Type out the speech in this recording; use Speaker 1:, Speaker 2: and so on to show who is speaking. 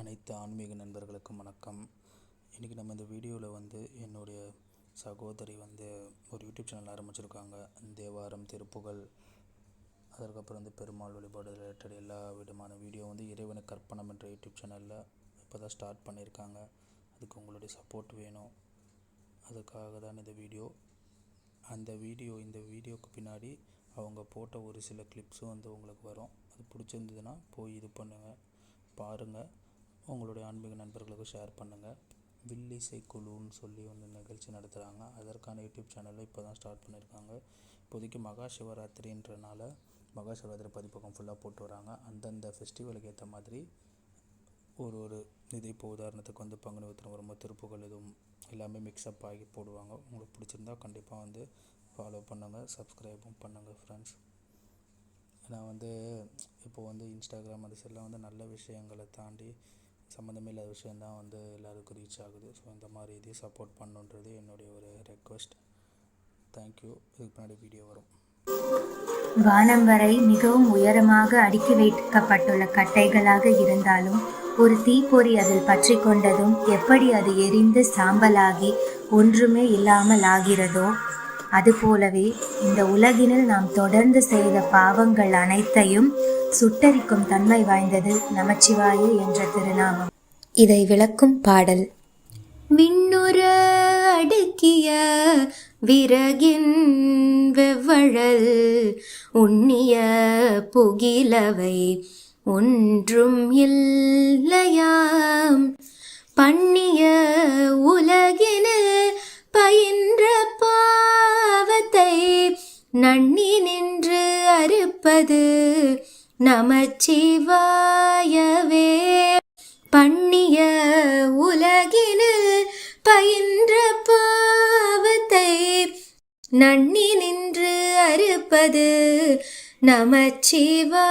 Speaker 1: அனைத்து ஆன்மீக நண்பர்களுக்கும் வணக்கம். இன்றைக்கி நம்ம இந்த வீடியோவில் என்னுடைய சகோதரி ஒரு யூடியூப் சேனல் ஆரம்பிச்சிருக்காங்க. தேவாரம், திருப்புகழ், அதற்கப்புறம் பெருமாள் வழிபாடு ரிலேட்டட் எல்லா விதமான வீடியோ இறைவனை கற்பனம் என்ற யூடியூப் சேனலில் இப்போ தான் ஸ்டார்ட் பண்ணியிருக்காங்க. அதுக்கு உங்களுடைய சப்போர்ட் வேணும். அதுக்காக தான் இந்த வீடியோவுக்கு பின்னாடி அவங்க போட்ட ஒரு சில கிளிப்ஸும் உங்களுக்கு வரும். அது பிடிச்சிருந்ததுன்னா போய் இது பண்ணுங்கள், பாருங்கள், உங்களுடைய ஆன்மீக நண்பர்களுக்கு ஷேர் பண்ணுங்கள். வில்லிசை குழுன்னு சொல்லி நிகழ்ச்சி நடத்துகிறாங்க. அதற்கான யூடியூப் சேனலில் இப்போ தான் ஸ்டார்ட் பண்ணியிருக்காங்க. இப்போதைக்கு மகா சிவராத்திரின்றனால மகா சிவராத்திரி பதிப்பகம் ஃபுல்லாக போட்டு வராங்க. அந்தந்த ஃபெஸ்டிவலுக்கு ஏற்ற மாதிரி ஒரு இது இப்போ உதாரணத்துக்கு பங்குனி உத்திரம் வரும்போது திருப்புகழ் இதுவும் எல்லாமே மிக்ஸ்அப் ஆகி போடுவாங்க. உங்களுக்கு பிடிச்சிருந்தா கண்டிப்பாக ஃபாலோ பண்ணுங்கள், சப்ஸ்கிரைபும் பண்ணுங்கள் ஃப்ரெண்ட்ஸ். நான் இப்போது இன்ஸ்டாகிராம் அது எல்லாம் நல்ல விஷயங்களை தாண்டி சம்மந்தமே இல்லாத விஷயந்தான் எல்லாருக்கும் ரீச் ஆகுது. ஸோ இந்த மாதிரி இதே சப்போர்ட் பண்ணுன்றது என்னுடைய ஒரு ரெக்வெஸ்ட். தேங்க்யூ. இதுக்கு பின்னாடி வீடியோ வரும்.
Speaker 2: வானம் வரை மிகவும் உயரமாக அடுக்கி வைக்கப்பட்டுள்ள கட்டைகளாக இருந்தாலும் ஒரு தீப்பொறி அதில் பற்றி கொண்டதும் எப்படி அது எரிந்து சாம்பலாகி ஒன்றுமே இல்லாமல் ஆகிறதோ அதுபோலவே இந்த உலகினில் நாம் தொடர்ந்து செய்த பாவங்கள் அனைத்தையும் சுட்டரிக்கும் தன்மை வாய்ந்தது நமச்சிவாய என்ற திருநாமம். இதை விளக்கும் பாடல். விண்ணுற அடுக்கிய விறகின் வெவ்வழல் உண்ணிய புகிலவை ஒன்றும் இல்லையாம் பண்ணிய உலகினில் பயின்ற பாவத்தை நன்னி நின்று அறுப்பது நமச்சிவாயவே. பண்ணிய உலகினில் பயின்ற பாவத்தை நன்னி நின்று அறுப்பது நமச்சிவாயவே.